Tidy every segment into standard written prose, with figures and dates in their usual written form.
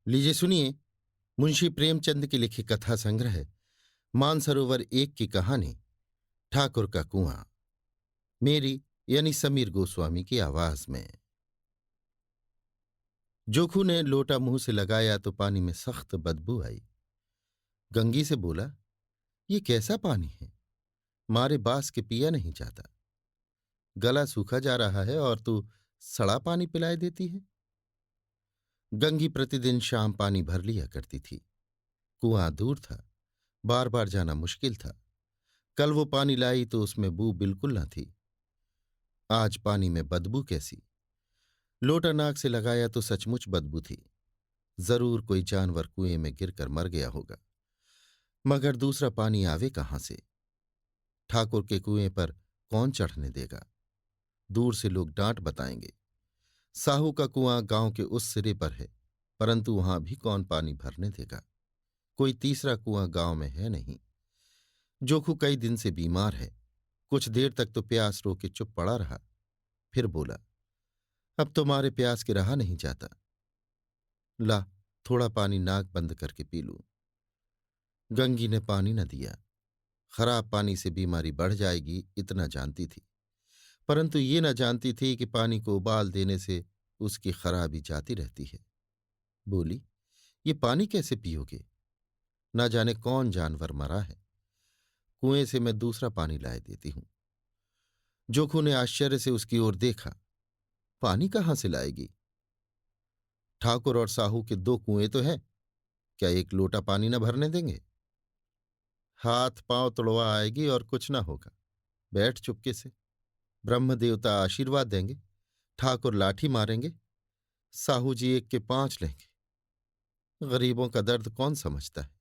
लीजिए सुनिए। मुंशी प्रेमचंद की लिखी कथा संग्रह मानसरोवर एक की कहानी ठाकुर का कुआं, मेरी यानी समीर गोस्वामी की आवाज में। जोखू ने लोटा मुंह से लगाया तो पानी में सख्त बदबू आई। गंगी से बोला, ये कैसा पानी है? मारे बास के पिया नहीं जाता। गला सूखा जा रहा है और तू सड़ा पानी पिलाए देती है। गंगी प्रतिदिन शाम पानी भर लिया करती थी। कुआं दूर था, बार बार जाना मुश्किल था। कल वो पानी लाई तो उसमें बू बिल्कुल न थी। आज पानी में बदबू कैसी! लोटा नाक से लगाया तो सचमुच बदबू थी। जरूर कोई जानवर कुएं में गिरकर मर गया होगा। मगर दूसरा पानी आवे कहाँ से? ठाकुर के कुएं पर कौन चढ़ने देगा? दूर से लोग डांट बताएंगे। साहू का कुआं गांव के उस सिरे पर है, परंतु वहां भी कौन पानी भरने देगा? कोई तीसरा कुआं गांव में है नहीं। जोखू कई दिन से बीमार है। कुछ देर तक तो प्यास रोके चुप पड़ा रहा। फिर बोला, अब तो मारे प्यास के रहा नहीं जाता। ला, थोड़ा पानी नाक बंद करके पी लूं। गंगी ने पानी न दिया। खराब पानी से बीमारी बढ़ जाएगी इतना जानती थी, परंतु ये न जानती थी कि पानी को उबाल देने से उसकी खराबी जाती रहती है। बोली, ये पानी कैसे पियोगे? ना जाने कौन जानवर मरा है। कुएं से मैं दूसरा पानी लाए देती हूं। जोखू ने आश्चर्य से उसकी ओर देखा। पानी कहाँ से लाएगी? ठाकुर और साहू के दो कुएं तो हैं, क्या एक लोटा पानी न भरने देंगे? हाथ पांव तुड़वा आएगी और कुछ ना होगा। बैठ चुपके से। ब्रह्म देवता आशीर्वाद देंगे, ठाकुर लाठी मारेंगे, साहू जी एक के पांच लेंगे। गरीबों का दर्द कौन समझता है?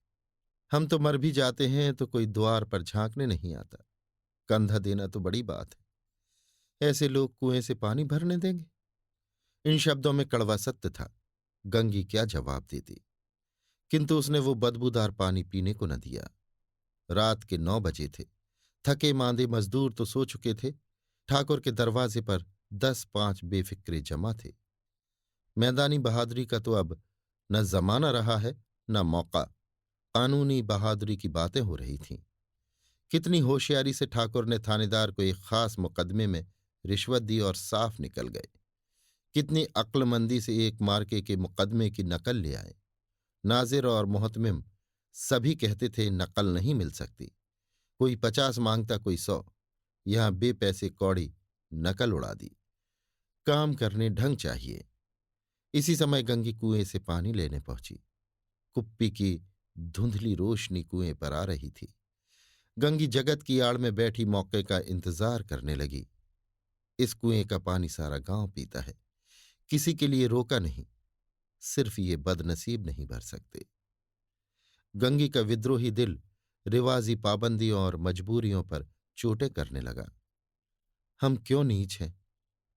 हम तो मर भी जाते हैं तो कोई द्वार पर झांकने नहीं आता। कंधा देना तो बड़ी बात है, ऐसे लोग कुएं से पानी भरने देंगे? इन शब्दों में कड़वा सत्य था। गंगी क्या जवाब देती? किंतु उसने वो बदबूदार पानी पीने को न दिया। रात के 9 बजे थे। थके मांदे मजदूर तो सो चुके थे। ठाकुर के दरवाजे पर 10-5 बेफिक्रे जमा थे। मैदानी बहादुरी का तो अब न जमाना रहा है न मौका। कानूनी बहादुरी की बातें हो रही थीं। कितनी होशियारी से ठाकुर ने थानेदार को एक खास मुकदमे में रिश्वत दी और साफ निकल गए। कितनी अक्लमंदी से एक मार्के के मुकदमे की नकल ले आए। नाजिर और मोहतमिम सभी कहते थे नकल नहीं मिल सकती। कोई 50 मांगता, कोई 100। यहां बेपैसे कौड़ी नकल उड़ा दी। काम करने ढंग चाहिए। इसी समय गंगी कुएं से पानी लेने पहुंची। कुप्पी की धुंधली रोशनी कुएं पर आ रही थी। गंगी जगत की आड़ में बैठी मौके का इंतजार करने लगी। इस कुएं का पानी सारा गांव पीता है, किसी के लिए रोका नहीं। सिर्फ ये बदनसीब नहीं भर सकते। गंगी का विद्रोही दिल रिवाजी पाबंदियों और मजबूरियों पर चोटें करने लगा। हम क्यों नीच हैं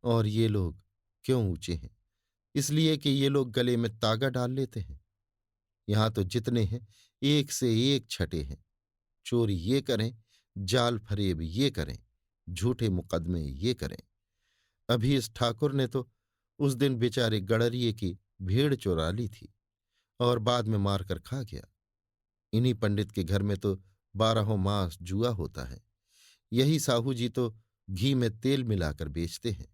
और ये लोग क्यों ऊंचे हैं? इसलिए कि ये लोग गले में तागा डाल लेते हैं। यहां तो जितने हैं एक से एक छठे हैं। चोरी ये करें, जाल फरेब ये करें, झूठे मुकदमे ये करें। अभी इस ठाकुर ने तो उस दिन बेचारे गड़रिये की भेड़ चुरा ली थी और बाद में मारकर खा गया। इन्हीं पंडित के घर में तो 12 मास जुआ होता है। यही साहू जी तो घी में तेल मिलाकर बेचते हैं।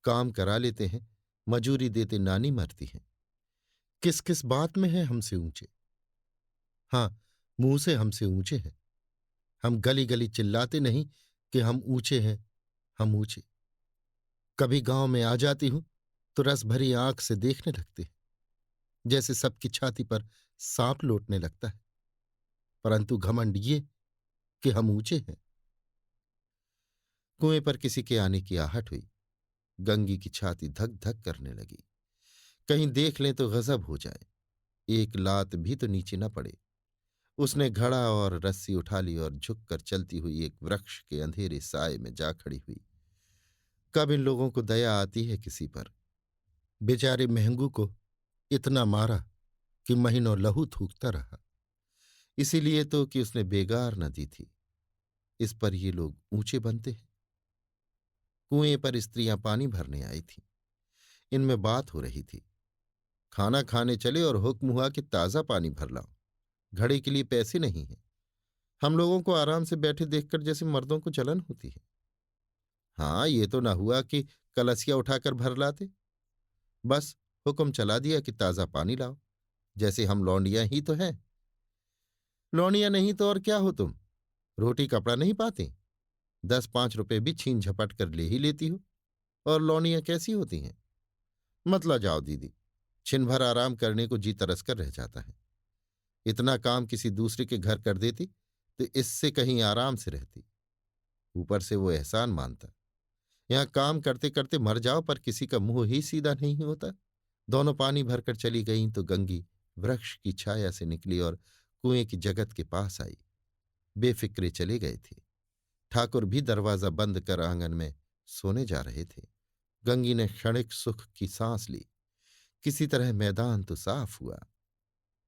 काम करा लेते हैं, मजूरी देते नानी मरती है। किस किस बात में है हमसे ऊंचे? हाँ, मुंह से हमसे ऊंचे हैं। हम गली गली चिल्लाते नहीं कि हम ऊंचे हैं, हम ऊंचे। कभी गांव में आ जाती हूं तो रस भरी आंख से देखने लगते हैं, जैसे सबकी छाती पर सांप लौटने लगता है। परंतु घमंड ये कि हम ऊंचे हैं। कुएं पर किसी के आने की आहट हुई। गंगी की छाती धक धक करने लगी। कहीं देख लें तो गजब हो जाए। एक लात भी तो नीचे न पड़े। उसने घड़ा और रस्सी उठा ली और झुककर चलती हुई एक वृक्ष के अंधेरे साए में जा खड़ी हुई। कब इन लोगों को दया आती है किसी पर? बेचारे महंगू को इतना मारा कि महीनों लहू थूकता रहा। इसीलिए तो कि उसने बेगार न दी थी। इस पर ये लोग ऊंचे बनते हैं। कुएं पर स्त्रियां पानी भरने आई थीं। इनमें बात हो रही थी। खाना खाने चले और हुक्म हुआ कि ताज़ा पानी भर लाओ। घड़े के लिए पैसे नहीं हैं। हम लोगों को आराम से बैठे देखकर जैसे मर्दों को जलन होती है। हाँ, ये तो ना हुआ कि कलसिया उठाकर भर लाते। बस हुक्म चला दिया कि ताज़ा पानी लाओ, जैसे हम लौंडियां ही तो हैं। लौंडियां नहीं तो और क्या हो तुम? रोटी कपड़ा नहीं पाती? 10-5 रुपए भी छीन झपट कर ले ही लेती हो। और लौंडियां कैसी होती हैं? मतला जाओ दीदी, छिन भर आराम करने को जी तरस कर रह जाता है। इतना काम किसी दूसरे के घर कर देती तो इससे कहीं आराम से रहती। ऊपर से वो एहसान मानता। यहां काम करते करते मर जाओ पर किसी का मुंह ही सीधा नहीं होता। दोनों पानी भरकर चली गईं तो गंगी वृक्ष की छाया से निकली और कुएं की जगत के पास आई। बेफिक्रे चले गए थे। ठाकुर भी दरवाजा बंद कर आंगन में सोने जा रहे थे। गंगी ने क्षणिक सुख की सांस ली। किसी तरह मैदान तो साफ हुआ।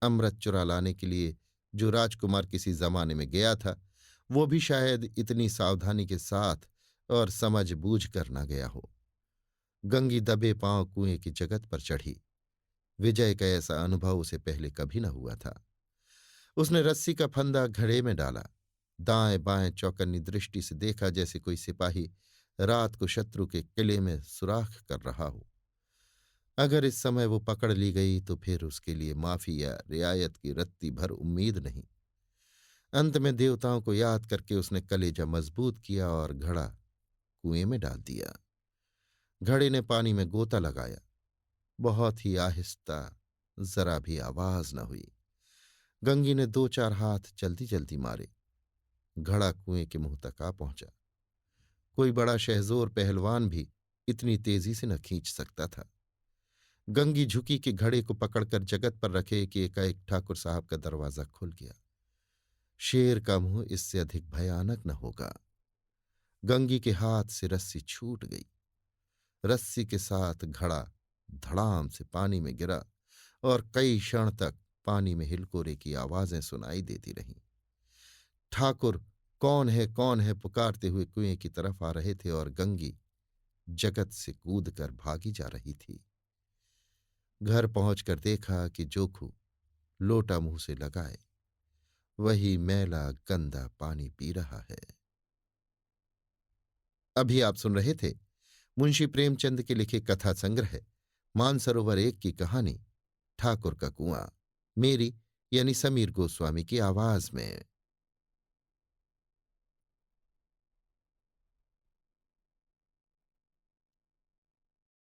अमृत चुरा लाने के लिए जो राजकुमार किसी जमाने में गया था, वो भी शायद इतनी सावधानी के साथ और समझ बूझ कर न गया हो। गंगी दबे पांव कुएं की जगत पर चढ़ी। विजय का ऐसा अनुभव उसे पहले कभी न हुआ था। उसने रस्सी का फंदा घड़े में डाला। दाएं बाएं चौकन्नी दृष्टि से देखा, जैसे कोई सिपाही रात को शत्रु के किले में सुराख कर रहा हो। अगर इस समय वो पकड़ ली गई तो फिर उसके लिए माफी या रियायत की रत्ती भर उम्मीद नहीं। अंत में देवताओं को याद करके उसने कलेजा मजबूत किया और घड़ा कुएं में डाल दिया। घड़े ने पानी में गोता लगाया। बहुत ही आहिस्ता, जरा भी आवाज न हुई। गंगी ने 2-4 हाथ जल्दी जल्दी मारे। घड़ा कुएं के मुंह तक आ पहुंचा। कोई बड़ा शहजोर पहलवान भी इतनी तेजी से न खींच सकता था। गंगी झुकी कि घड़े को पकड़कर जगत पर रखे कि एकाएक ठाकुर साहब का दरवाजा खुल गया। शेर का मुंह इससे अधिक भयानक न होगा। गंगी के हाथ से रस्सी छूट गई। रस्सी के साथ घड़ा धड़ाम से पानी में गिरा और कई क्षण तक पानी में हिलकोरे की आवाजें सुनाई देती रहीं। ठाकुर कौन है पुकारते हुए कुएं की तरफ आ रहे थे और गंगी जगत से कूद कर भागी जा रही थी। घर पहुंचकर देखा कि जोखू लोटा मुंह से लगाए वही मैला गंदा पानी पी रहा है। अभी आप सुन रहे थे मुंशी प्रेमचंद के लिखे कथा संग्रह मानसरोवर 1 की कहानी ठाकुर का कुआं, मेरी यानी समीर गोस्वामी की आवाज में।